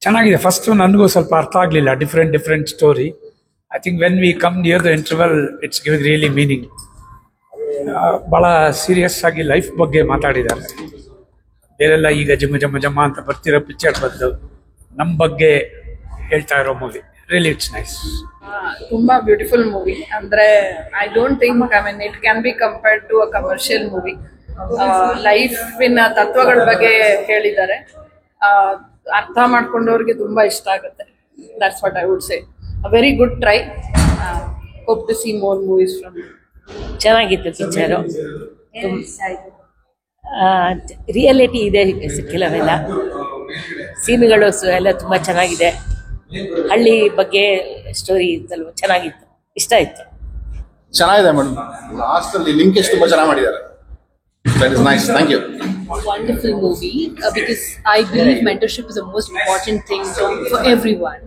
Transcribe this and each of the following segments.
ಚೆನ್ನಾಗಿದೆ. ಫಸ್ಟ್ ನನಗೂ ಸ್ವಲ್ಪ ಅರ್ಥ ಆಗಲಿಲ್ಲ, different story. I think when we come near the interval it's giving really meaning. ಭಾಳ ಸೀರಿಯಸ್ ಆಗಿ ಲೈಫ್ ಬಗ್ಗೆ ಮಾತಾಡಿದ್ದಾರೆ. ಬೇರೆಲ್ಲ ಈಗ ಜಮ್ಮ ಅಂತ ಬರ್ತಿರೋ ಪಿಕ್ಚರ್ ಬದಲು ನಮ್ಮ ಬಗ್ಗೆ ಹೇಳ್ತಾ ಇರೋ ಮೂವಿ. Really it's nice. ತುಂಬಾ ಬ್ಯೂಟಿಫುಲ್ ಮೂವಿ. ಅಂದ್ರೆ I don't think it can be compared to a commercial movie. ಲೈಫಿನ ತತ್ವಗಳ ಬಗ್ಗೆ ಹೇಳಿದ್ದಾರೆ. ಅರ್ಥ ಮಾಡ್ಕೊಂಡವ್ರಿಗೆ ತುಂಬಾ ಇಷ್ಟ ಆಗುತ್ತೆ. That's what I would say. A very good try. Hope to see more movies from. ಚೆನ್ನಾಗಿತ್ತು ಪಿಕ್ಚರು. ರಿಯಾಲಿಟಿ ಇದೆ ಕೆಲವೆಲ್ಲ ಸೀನ್ಗಳು ಎಲ್ಲ ತುಂಬಾ ಚೆನ್ನಾಗಿದೆ. ಹಳ್ಳಿ ಬಗ್ಗೆ ಸ್ಟೋರಿ ಇತ್ತಲ್ವ, ಚೆನ್ನಾಗಿತ್ತು, ಇಷ್ಟ ಆಯ್ತು. ಚೆನ್ನಾಗಿದೆ ಮೇಡಮ್. ಲಾಸ್ಟ್ ಅಲ್ಲಿ ಲಿಂಕೇಜ್ ತುಂಬಾ ಚೆನ್ನಾಗಿ ಮಾಡಿದ್ದಾರೆ. That is nice. Thank you. Wonderful movie because I believe mentorship is the most important thing for everyone.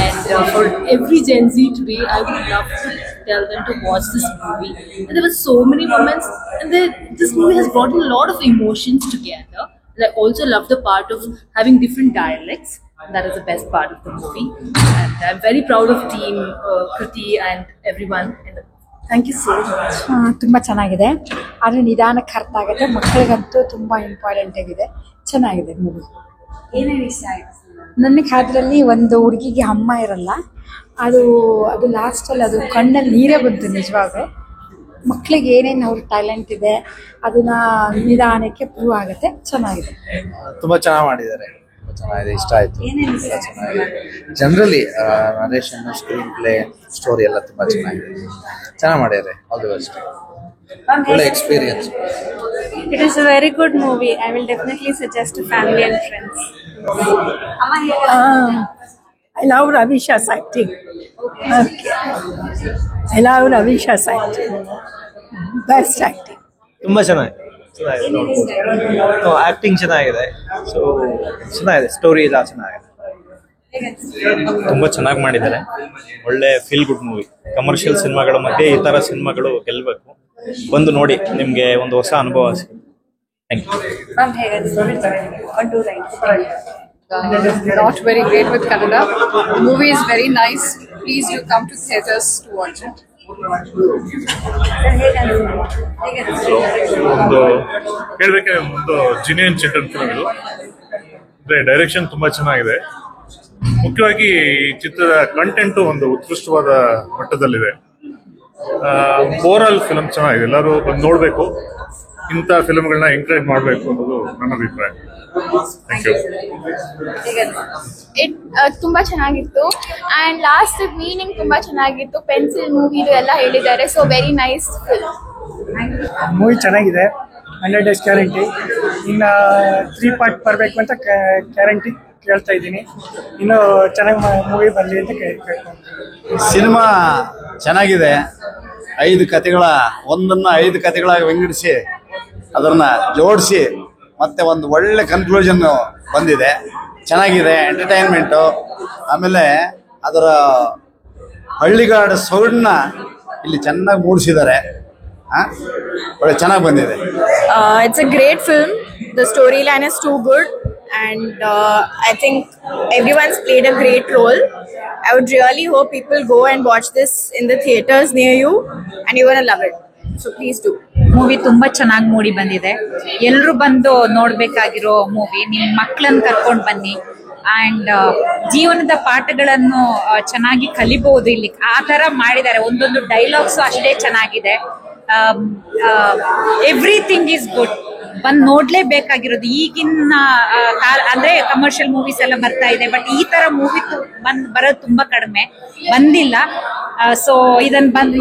And for every Gen Z today, I would love to tell them to watch this movie. And there were so many moments, and this movie has brought a lot of emotions together. I also love the part of having different dialects. That is the best part of the movie. And I'm very proud of team Kriti and everyone in the movie. Thank you so much. ತುಂಬ ಚೆನ್ನಾಗಿದೆ. ಆದರೆ ನಿಧಾನಕ್ಕೆ ಅರ್ಥ ಆಗುತ್ತೆ. ಮಕ್ಕಳಿಗಂತೂ ತುಂಬ important ಆಗಿದೆ. ಚೆನ್ನಾಗಿದೆ movie. ಏನೇನು ಇಷ್ಟ ಆಯ್ತು? ನನಗೆ ಅದರಲ್ಲಿ ಒಂದು ಹುಡುಗಿಗೆ ಅಮ್ಮ ಇರಲ್ಲ, ಅದು ಲಾಸ್ಟಲ್ಲಿ ಅದು ಕಣ್ಣಲ್ಲಿ ನೀರೇ ಬಂತು. ನಿಜವಾಗ್ಲೂ ಮಕ್ಕಳಿಗೆ ಏನೇನು ಅವ್ರ ಟ್ಯಾಲೆಂಟ್ ಇದೆ ಅದನ್ನ ನಿಧಾನಕ್ಕೆ ಪ್ರೂವ್ ಆಗುತ್ತೆ. ಚೆನ್ನಾಗಿದೆ, ತುಂಬ ಚೆನ್ನಾಗಿ ಮಾಡಿದ್ದಾರೆ. ಚೆನ್ನಾಗಿದೆ, ಇಷ್ಟ ಆಯ್ತು. Generally narration, screen play, story ಎಲ್ಲ ತುಂಬಾ ಚೆನ್ನಾಗಿ ಮಾಡಿದ್ದಾರೆ. All the best. ಒಳ್ಳೆ experience. It is a very good movie. I will definitely suggest to family and friends. I love Ravisha's acting. Okay. I love Ravisha's acting. Best acting. ತುಂಬಾ ಚೆನ್ನಾಗಿದೆ. Acting ಚೆನ್ನಾಗಿದೆ. So ಚೆನ್ನಾಗಿದೆ, story ಎಲ್ಲ ಚೆನ್ನಾಗಿದೆ. ತುಂಬಾ ಚೆನ್ನಾಗಿ ಮಾಡಿದ್ದಾರೆ. ಒಳ್ಳೆ ಫೀಲ್ ಗುಡ್ ಮೂವಿ. ಕಮರ್ಷಿಯಲ್ ಸಿನಿಮಾಗಳ ಮಧ್ಯೆ ಈ ತರ ಸಿನಿಮಾಗಳು ಗೆಲ್ಲಬೇಕು. ಬಂದು ನೋಡಿ, ನಿಮ್ಗೆ ಒಂದು ಹೊಸ ಅನುಭವ ಸಿಗುತ್ತೆ. Thank Not very great with Kannada. The movie is very nice. Please do come to theaters to watch it. ಒಂದು ಹೇಳ್ಬೇಕೆ, ಒಂದು ಜಿನಿಯನ್ ಚಿತ್ರನ್ ಫಿಲ್ಮ್ ಇದು. ಅಂದ್ರೆ ಡೈರೆಕ್ಷನ್ ತುಂಬಾ ಚೆನ್ನಾಗಿದೆ. ಮುಖ್ಯವಾಗಿ ಈ ಚಿತ್ರದ ಕಂಟೆಂಟ್ ಒಂದು ಉತ್ಕೃಷ್ಟವಾದ ಮಟ್ಟದಲ್ಲಿದೆ. ಓವರಾಲ್ ಫಿಲ್ಮ್ ಚೆನ್ನಾಗಿದೆ. ಎಲ್ಲರೂ ಬಂದು ನೋಡ್ಬೇಕು. ಇಂಥ ಫಿಲ್ಮ್ಗಳನ್ನ ಎಂಕರೇಜ್ ಮಾಡಬೇಕು ಅನ್ನೋದು ನನ್ನ ಅಭಿಪ್ರಾಯ. Thank you. ತುಂಬಾ ಚೆನ್ನಾಗಿತ್ತು. ಅಂಡ್ ಲಾಸ್ಟ್ ಮೀನಿಂಗ್ ತುಂಬಾ ಚೆನ್ನಾಗಿತ್ತು. ಪೆನ್ಸಿಲ್ ಮೂವಿದು ಎಲ್ಲ ಹೇಳಿದ್ದಾರೆ. So very nice film. Movie ಚೆನ್ನಾಗಿದೆ. 100 days ಗ್ಯಾರಂಟಿ. ಇನ್ನು 3 part ಬರಬೇಕು ಅಂತ ಗ್ಯಾರಂಟಿ ಕೇಳ್ತಾ ಇದ್ದೀನಿ. ಇನ್ನು ಚೆನ್ನಾಗಿ ಮೂವಿ ಬರಲಿ ಅಂತ ಕೇಳ್ಕೊಂಡು. ಸಿನಿಮಾ ಚೆನ್ನಾಗಿದೆ. 5 ಕಥೆಗಳ ಒಂದನ್ನು 5 ಕಥೆಗಳಾಗಿ ವಿಂಗಡಿಸಿ ಅದನ್ನ ಜೋಡಿಸಿ ಮತ್ತೆ ಒಂದು ಒಳ್ಳೆ ಕನ್ಕ್ಲೂಷನ್ ಬಂದಿದೆ. ಚೆನ್ನಾಗಿದೆ, ಎಂಟರ್ಟೈನ್ಮೆಂಟು. ಆಮೇಲೆ ಅದರ ಹಳ್ಳಿಗಾಡ ಸೊಗಡನ್ನ ಇಲ್ಲಿ ಚೆನ್ನಾಗಿ ಮೂಡಿಸಿದ್ದಾರೆ. ಒಳ್ಳೆ ಚೆನ್ನಾಗಿ ಬಂದಿದೆ. It's a great film. The storyline is too good. And I think everyone's played a great role. I would really hope people go and watch this in the theaters near you and you're gonna love it. So please do. Movie ತುಂಬಾ ಚೆನ್ನಾಗಿ ಮೂಡಿ ಬಂದಿದೆ. ಎಲ್ಲರೂ ಬಂದು ನೋಡ್ಬೇಕಾಗಿರೋ movie. ನಿಮ್ಮ ಮಕ್ಕಳನ್ನ ಕರ್ಕೊಂಡು ಬನ್ನಿ. And ಜೀವನದ ಪಾಠಗಳನ್ನು ಚೆನ್ನಾಗಿ ಕಲಿಬಹುದು ಇಲ್ಲಿ. ಆ ತರ ಮಾಡಿದ್ದಾರೆ. ಒಂದೊಂದು ಡೈಲಾಗ್ಸು ಅಷ್ಟೇ ಚೆನ್ನಾಗಿದೆ. Everything is good. ಬಂದು ನೋಡ್ಲೇಬೇಕಾಗಿರೋದು. ಈಗಿನ ಅಂದ್ರೆ ಕಮರ್ಷಿಯಲ್ ಮೂವೀಸ್ ಎಲ್ಲ ಬರ್ತಾ ಇದೆ, ಬಟ್ ಈ ತರ ಮೂವಿ ಬರೋದು ತುಂಬಾ ಕಡಿಮೆ, ಬಂದಿಲ್ಲ. ಸೊ ಇದನ್ನ ಬಂದು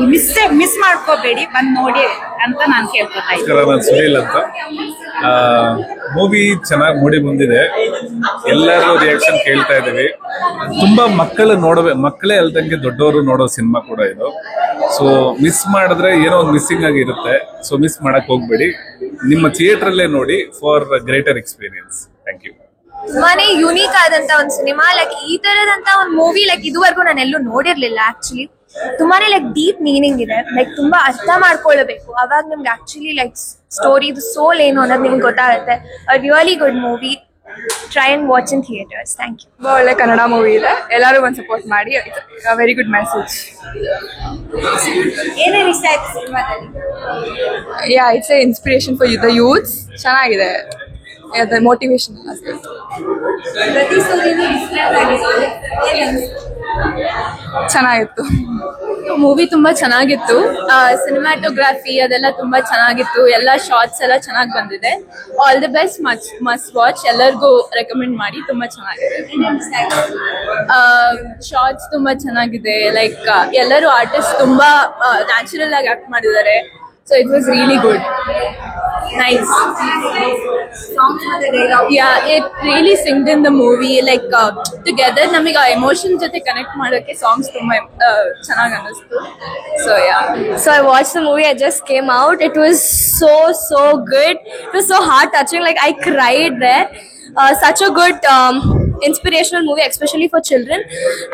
ಮಿಸ್ ಮಾಡ್ಕೋಬೇಡಿ, ಬಂದು ನೋಡಿ ಅಂತ ನಾನು ಕೇಳ್ಕೊತಾ ಇದ್ದೀನಿ. ನಾನು ಸುನೀಲ್ ಅಂತ. ಮೂವಿ ಚೆನ್ನಾಗಿ ಮೂಡಿ ಬಂದಿದೆ. ಎಲ್ಲರೂ ರಿಯಾಕ್ಷನ್ ಕೇಳ್ತಾ ಇದೀವಿ. ತುಂಬಾ ಮಕ್ಕಳೇ ಅಲ್ದಂಗೆ ದೊಡ್ಡವರು ನೋಡೋ ಸಿನಿಮಾ ಕೂಡ ಇದು. ಸೊ ಮಿಸ್ ಮಾಡಿದ್ರೆ ಏನೋ ಒಂದು ಮಿಸ್ಸಿಂಗ್ ಆಗಿರುತ್ತೆ. ಸೊ ಮಿಸ್ ಮಾಡಕ್ ಹೋಗ್ಬೇಡಿ. ನಿಮ್ಮ ಥಿಯೇಟರ್ ಅಲ್ಲೇ ನೋಡಿ for greater experience. Thank you. ತುಂಬಾನೇ ಯೂನಿಕ್ ಆದಂತ ಒಂದು ಸಿನಿಮಾ. ಲೈಕ್ ಈ ತರದಂತ ಒಂದು ಮೂವಿ ಲೈಕ್ ಇದುವರೆಗೂ ನಾನು ಎಲ್ಲೂ ನೋಡಿರ್ಲಿಲ್ಲ. ಆಕ್ಚುಲಿ ತುಂಬಾನೇ ಲೈಕ್ ಡೀಪ್ ಮೀನಿಂಗ್ ಇದೆ. ಲೈಕ್ ತುಂಬಾ ಅರ್ಥ ಮಾಡ್ಕೊಳ್ಬೇಕು. ಅವಾಗ ನಿಮ್ಗೆ ಆಕ್ಚುಲಿ ಲೈಕ್ ಸ್ಟೋರಿ ಸೋಲ್ ಏನು ಅನ್ನೋದು ನಿಮ್ಗೆ ಗೊತ್ತಾಗುತ್ತೆ. Really good movie. try and watch in theaters. Thank you. ತುಂಬ ಒಳ್ಳೆ ಕನ್ನಡ ಮೂವಿ ಇದೆ, ಎಲ್ಲರೂ ಒಂದು ಸಪೋರ್ಟ್ ಮಾಡಿ. Very good message. ಏನೇನು ಇಷ್ಟ ಆಯ್ತು ಸಿನಿಮಾದಲ್ಲಿ? Yeah, it's a inspiration for the youths. ಚೆನ್ನಾಗಿದೆ, ಅದು ಮೋಟಿವೇಶನ್ ಅಷ್ಟೇ. ಪ್ರತಿ ಸ್ಟೋರಿನೂ ಡಿಫ್ರೆಂಟ್ ಆಗಿದೆ, ಚೆನ್ನಾಗಿತ್ತು. ಮೂವಿ ತುಂಬಾ ಚೆನ್ನಾಗಿತ್ತು. ಸಿನಿಮಾಟೋಗ್ರಫಿ ಅದೆಲ್ಲ ತುಂಬಾ ಚೆನ್ನಾಗಿತ್ತು. ಎಲ್ಲ ಶಾರ್ಟ್ಸ್ ಎಲ್ಲ ಚೆನ್ನಾಗಿ ಬಂದಿದೆ. All the best, must watch. ಎಲ್ಲರಿಗೂ ರೆಕಮೆಂಡ್ ಮಾಡಿ. ತುಂಬಾ ಚೆನ್ನಾಗಿದೆ. ಶಾರ್ಟ್ಸ್ ತುಂಬಾ ಚೆನ್ನಾಗಿದೆ. ಲೈಕ್ ಎಲ್ಲರೂ ಆರ್ಟಿಸ್ಟ್ ತುಂಬಾ ನ್ಯಾಚುರಲ್ ಆಗಿ ಆಕ್ಟ್ ಮಾಡಿದ್ದಾರೆ. So it was really good. Nice. Yeah, it really synced in the movie. Like together, namiga emotion jote connect ಮಾಡೋಕೆ songs ತುಂಬಾ ಚೆನ್ನಾಗಿ ಅನಿಸ್ತು. So yeah. So I watched the movie. I just came out. It was so good. It was so heart touching. Like I cried there. Such a good inspirational movie, especially for children.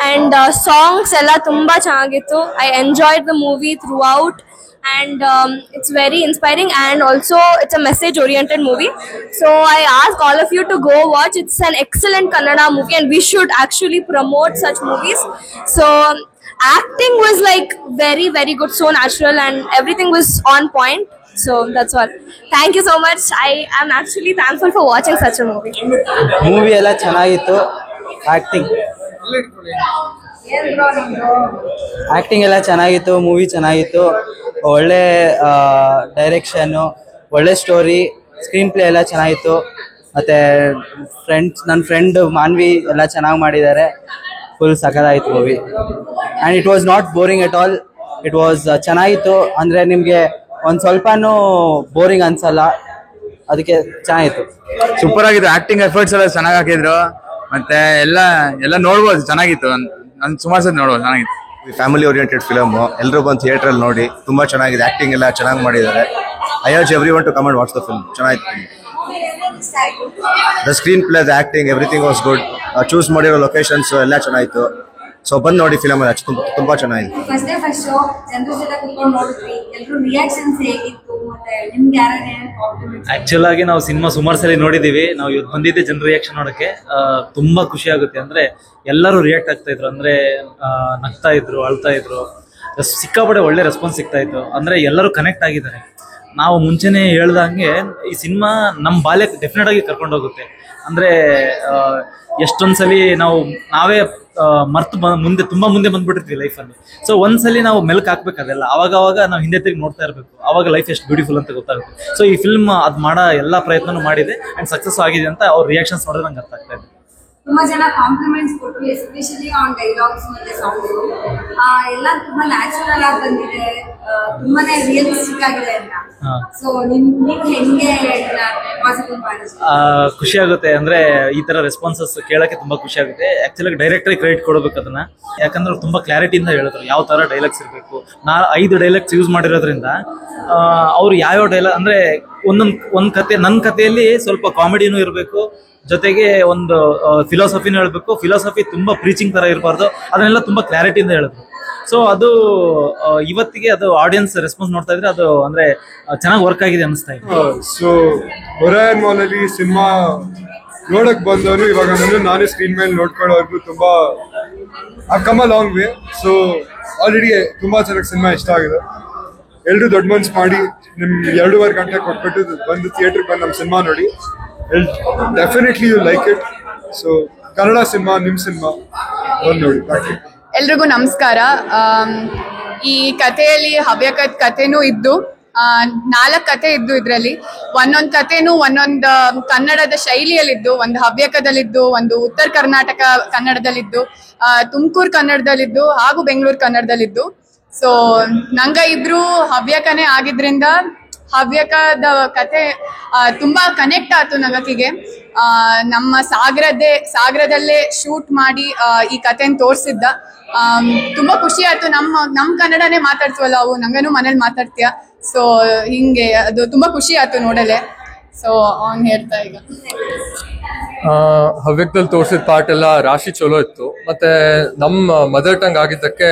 And songs ella tumba chanagiತ್ತು. I enjoyed the movie throughout. And it's very inspiring, and also it's a message oriented movie. So I ask all of you to go watch. It's an excellent Kannada movie, and we should actually promote such movies. So acting was like very good, so natural, and everything was on point. So that's all. Thank you so much. I am actually thankful for watching such a movie. Movie ಎಲ್ಲ ಚೆನ್ನಾಗಿತ್ತು. Acting ಎಲ್ಲ ಚೆನ್ನಾಗಿತ್ತು. Movie ಚೆನ್ನಾಗಿತ್ತು. ಒಳ್ಳೆ direction, ಒಳ್ಳೆ story, screen play ಎಲ್ಲ ಚೆನ್ನಾಗಿತ್ತು. ಮತ್ತು ನನ್ನ ಫ್ರೆಂಡ್ ಮಾನ್ವಿ ಎಲ್ಲ ಚೆನ್ನಾಗಿ ಮಾಡಿದ್ದಾರೆ. ಫುಲ್ ಸಖತ್ತಾಯಿತು movie. And it was not boring at all. It was ಚೆನ್ನಾಗಿತ್ತು. ಅಂದರೆ ನಿಮಗೆ ಒಂದು ಸ್ವಲ್ಪನೂ ಬೋರಿಂಗ್ ಅನ್ಸಲ್ಲ. ಅದಕ್ಕೆ ಚೆನ್ನಾಗಿತ್ತು. ಸೂಪರ್ ಆಗಿತ್ತು. ಆಕ್ಟಿಂಗ್ ಎಫರ್ಟ್ಸ್ ಎಲ್ಲ ಚೆನ್ನಾಗಿ ಹಾಕಿದ್ರು. ಮತ್ತೆ ಎಲ್ಲ ನೋಡ್ಬೋದು, ಚೆನ್ನಾಗಿತ್ತು. ನಾನು ಸುಮಾರು ಸತಿ ನೋಡ್ಬೋದು, ಚೆನ್ನಾಗಿತ್ತು. Family oriented film. ಎಲ್ಲರೂ ಬಂದು ಥಿಯೇಟರ್ ಅಲ್ಲಿ ನೋಡಿ. ತುಂಬಾ ಚೆನ್ನಾಗಿದೆ. ಆಕ್ಟಿಂಗ್ ಎಲ್ಲ ಚೆನ್ನಾಗಿ ಮಾಡಿದ್ದಾರೆ. I urge everyone to come and watch the film. ಚೆನ್ನಾಗಿತ್ತು. The screenplay, the acting, everything was good. Choose ಮಾಡಿರೋ ಲೊಕೇಶನ್ಸ್ ಎಲ್ಲ ಚೆನ್ನಾಗಿತ್ತು. ಸೊ ಬಂದು ನೋಡಿ ಫಿಲಮ್ ತುಂಬಾ ಚೆನ್ನಾಗಿದೆ. ಫಸ್ಟ್ ಶೋ ಜನರ ಜೊತೆ ಕುತ್ಕೊಂಡು ನೋಡಿದ್ವಿ. ಎಲ್ಲರೂ ರಿಯಾಕ್ಷನ್ಸ್ ಹೇಗಿತ್ತು, ಮತ್ತೆ ನಿಮ್ಗೆ ಯಾರು ಕಾಂಪ್ಲಿಮೆಂಟ್ಸ್? ಆಕ್ಚುಲ್ ಆಗಿ ನಾವು ಸಿನಿಮಾ ಸುಮಾರು ಸಲ ನೋಡಿದೀವಿ. ನಾವು ಇವತ್ತು ಬಂದಿದ್ದೆ ಜನರ ರಿಯಾಕ್ಷನ್ ನೋಡಕ್ಕೆ. ತುಂಬಾ ಖುಷಿ ಆಗುತ್ತೆ. ಅಂದ್ರೆ ಎಲ್ಲರೂ ರಿಯಾಕ್ಟ್ ಆಗ್ತಾ ಇದ್ರು. ಅಂದ್ರೆ ನಗ್ತಾ ಇದ್ರು, ಅಳ್ತಾ ಇದ್ರು. ಸಿಕ್ಕಾಪಟ್ಟೆ ಒಳ್ಳೆ ರೆಸ್ಪಾನ್ಸ್ ಸಿಗ್ತಾ ಇತ್ತು. ಅಂದ್ರೆ ಎಲ್ಲರೂ ಕನೆಕ್ಟ್ ಆಗಿದ್ದಾರೆ. ನಾವು ಮುಂಚೆನೆ ಹೇಳ್ದಂಗೆ ಈ ಸಿನಿಮಾ ನಮ್ಮ ಬಾಲ್ಯಕ್ಕೆ ಡೆಫಿನೆಟ್ ಆಗಿ ಕರ್ಕೊಂಡು ಹೋಗುತ್ತೆ. ಅಂದ್ರೆ ಎಷ್ಟೊಂದ್ಸಲಿ ನಾವೇ ಮರ್ತು ಮುಂದೆ ತುಂಬಾ ಮುಂದೆ ಬಂದ್ಬಿಟ್ಟಿರ್ತೀವಿ ಲೈಫಲ್ಲಿ. ಸೊ ಒಂದ್ಸಲಿ ನಾವು ಮೆಲ್ಕ್ ಹಾಕ್ಬೇಕು ಅದೆಲ್ಲ. ಅವಾಗ ನಾವು ಹಿಂದೆ ತಿರುಗಿ ನೋಡ್ತಾ ಇರಬೇಕು. ಅವಾಗ ಲೈಫ್ ಎಷ್ಟು ಬ್ಯೂಟಿಫುಲ್ ಅಂತ ಗೊತ್ತಾಗುತ್ತೆ. ಸೊ ಈ ಫಿಲ್ಮ್ ಅದ್ ಮಾಡೋ ಎಲ್ಲಾ ಪ್ರಯತ್ನನೂ ಮಾಡಿದೆ ಅಂಡ್ ಸಕ್ಸಸ್ ಆಗಿದೆ ಅಂತ ಅವ್ರ ರಿಯಾಕ್ಷನ್ಸ್ ನೋಡಿದ್ರೆ ನಂಗೆ ಅರ್ಥ ಆಗ್ತಾ ಇದೆ. ತುಂಬಾ ಜನ ಕಾಂಪ್ಲಿಮೆಂಟ್ಸ್ ಕೊಟ್ಟರು, ಎಸ್ಪೆಷಲಿ ಆನ್ ಡೈಲಾಗ್ಸ್ ಮತ್ತೆ ಸಾಂಗ್ಸ್. ಎಲ್ಲ ತುಂಬಾ ನ್ಯಾಚುರಲ್ ಆಗಿ ಬಂದಿದೆ, ತುಂಬಾನೇ ರಿಯಲಿಸ್ಟಿಕ್ ಆಗಿದೆ ಅಂತ. ಸೊ ನೀವು ಹೆಂಗೆ ಪಾಸಿಟಿವ್ ಮಾಡಿದ್ರಿ? ಖುಷಿ ಆಗುತ್ತೆ. ಅಂದ್ರೆ ಈ ತರ ರೆಸ್ಪಾನ್ಸಸ್ ಕೇಳಕ್ಕೆ ತುಂಬಾ ಖುಷಿ ಆಗುತ್ತೆ. ಆಕ್ಚುಲಿ ಡೈರೆಕ್ಟರ್ ಕ್ರೆಡಿಟ್ ಕೊಡಬೇಕು ಅದನ್ನ. ಯಾಕಂದ್ರೆ ತುಂಬಾ ಕ್ಲಾರಿಟಿಯಿಂದ ಹೇಳಿದ್ರು ಯಾವ ತರ ಡೈಲಾಗ್ಸ್ ಇರಬೇಕು. 5 ಡೈಲಾಗ್ಸ್ ಯೂಸ್ ಮಾಡಿರೋದ್ರಿಂದ ಅವ್ರು ಯಾವ್ಯಾವ ಡೈಲಾಗ್ ಅಂದ್ರೆ ಒಂದ್ ಕತೆ, ನನ್ನ ಕಥೆಯಲ್ಲಿ ಸ್ವಲ್ಪ ಕಾಮಿಡಿನೂ ಇರಬೇಕು, ಜೊತೆಗೆ ಒಂದು ಫಿಲಾಸಫಿನೂ ಹೇಳ್ಬೇಕು. ಫಿಲಾಸಫಿ ತುಂಬಾ ಪ್ರೀಚಿಂಗ್ ತರ ಇರಬಾರ್ದು. ಅದನ್ನೆಲ್ಲ ತುಂಬಾ ಕ್ಲಾರಿಟಿಯಿಂದ ಹೇಳಿದ್ರು. ಸೊ ಅದು ಇವತ್ತಿಗೆ ಅದು ಆಡಿಯನ್ಸ್ ರೆಸ್ಪಾನ್ಸ್ ನೋಡ್ತಾ ಇದ್ರೆ ಅದು ಅಂದ್ರೆ ಚೆನ್ನಾಗಿ ವರ್ಕ್ ಆಗಿದೆ ಅನಿಸ್ತಾ ಇದೆ. ಸೊ ಒರಾಯನ್ ಮಾಲ್ ಅಲ್ಲಿ ಸಿನಿಮಾ ನೋಡಕ್ ಬಂದವರು ಇವಾಗ ನಾನೇ ಸ್ಕ್ರೀನ್ ಮೇಲೆ ನೋಡ್ಕೊಳ್ಳೋರ್ಗು ತುಂಬಾ come a long way. So already ತುಂಬಾ ಚೆನ್ನಾಗಿ ಸಿನಿಮಾ ಇಷ್ಟ ಆಗಿದೆ. ಎಲ್ರು ದೊಡ್ಡ ಮನ್ಸು ಮಾಡಿ ನಿಮ್ 2.5 ಗಂಟೆ ಕೊಟ್ಬಿಟ್ಟು ಬಂದು ಥಿಯೇಟರ್ ಬಂದು ನಮ್ಮ ಸಿನಿಮಾ ನೋಡಿ. Definitely you like it. So Kannada cinema, ನಿಮ್ ಸಿನಿಮಾ ಬಂದು ನೋಡಿ. Thank you. ಎಲ್ರಿಗೂ ನಮಸ್ಕಾರ. ಈ ಕಥೆಯಲ್ಲಿ ಹವ್ಯಕದ ಕಥೆನೂ ಇದ್ದು 4 ಕತೆ ಇದ್ದು. ಇದರಲ್ಲಿ ಒಂದೊಂದು ಕಥೆನೂ ಒಂದೊಂದು ಕನ್ನಡದ ಶೈಲಿಯಲ್ಲಿದ್ದು. ಒಂದು ಹವ್ಯಕದಲ್ಲಿದ್ದು, ಒಂದು ಉತ್ತರ ಕರ್ನಾಟಕ ಕನ್ನಡದಲ್ಲಿದ್ದು, ತುಮಕೂರು ಕನ್ನಡದಲ್ಲಿದ್ದು, ಹಾಗೂ ಬೆಂಗಳೂರು ಕನ್ನಡದಲ್ಲಿದ್ದು. ಸೊ ನಂಗೆ ಇಬ್ರು ಹವ್ಯಕನೇ ಆಗಿದ್ರಿಂದ ಹವ್ಯಕದ ಕತೆ ತುಂಬಾ ಕನೆಕ್ಟ್ ಆಯ್ತು ನಗಕಿಗೆ. ನಮ್ಮ ಸಾಗರದಲ್ಲೇ ಶೂಟ್ ಮಾಡಿ ಈ ಕಥೆನ ತೋರಿಸಿದ್ದ. ತುಂಬಾ ಖುಷಿ ಆಯ್ತು. ನಮ್ಮ ಕನ್ನಡನೇ ಮಾತಾಡ್ತೀವಲ್ಲ, ಅವು ನಂಗೇನು ಮನೇಲಿ ಮಾತಾಡ್ತೀಯ. ಸೊ ಹಿಂಗೆ ಅದು ತುಂಬಾ ಖುಷಿ ಆಯ್ತು ನೋಡಲೆ. ಸೊ ಅವ್ನು ಹೇಳ್ತಾ ಈಗ ಹವ್ಯಕದಲ್ಲಿ ತೋರಿಸಿದ ಪಾರ್ಟ್ ಎಲ್ಲ ರಾಶಿ ಚಲೋ ಇತ್ತು. ಮತ್ತೆ ನಮ್ಮ ಮದರ್ ಟಂಗ್ ಆಗಿದ್ದಕ್ಕೆ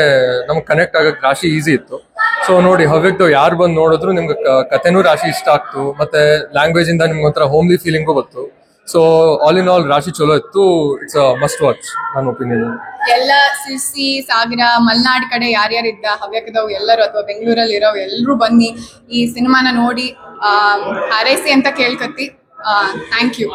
ನಮ್ಗೆ ಕನೆಕ್ಟ್ ಆಗಕ್ಕೆ ರಾಶಿ ಈಸಿ ಇತ್ತು. ಸೊ ನೋಡಿ, ಹವ್ಯಕದವ್ ಯಾರು ಬಂದು ನೋಡಿದ್ರು ನಿಮ್ಗೆ ಕಥೆನೂ ರಾಶಿ ಇಷ್ಟ ಆಗ್ತು. ಮತ್ತೆ ಲ್ಯಾಂಗ್ವೇಜ್ ಇಂದ ನಿಮ್ಗೆ ಒಂಥರ ಹೋಮ್ಲಿ ಫೀಲಿಂಗು ಬಂತು. ಸೊ ಆಲ್ ಇನ್ ಆಲ್ ರಾಶಿ ಚಲೋ ಇತ್ತು. ಇಟ್ಸ್ ಅ ಮಸ್ಟ್ ವಾಚ್ ನನ್ನ ಒಪಿನಿಯನ್. ಎಲ್ಲ ಸಿರ್ಸಿ, ಸಾಗರ, ಮಲ್ನಾಡ್ ಕಡೆ ಯಾರ್ಯಾರಿದ್ದ ಹವ್ಯಕದವು ಎಲ್ಲರೂ ಅಥವಾ ಬೆಂಗಳೂರಲ್ಲಿ ಇರೋ ಎಲ್ಲರೂ ಬನ್ನಿ ಈ ಸಿನಿಮಾನ ನೋಡಿ ಹಾರೈಸಿ ಅಂತ ಕೇಳ್ಕತ್ತಿ. Thank you.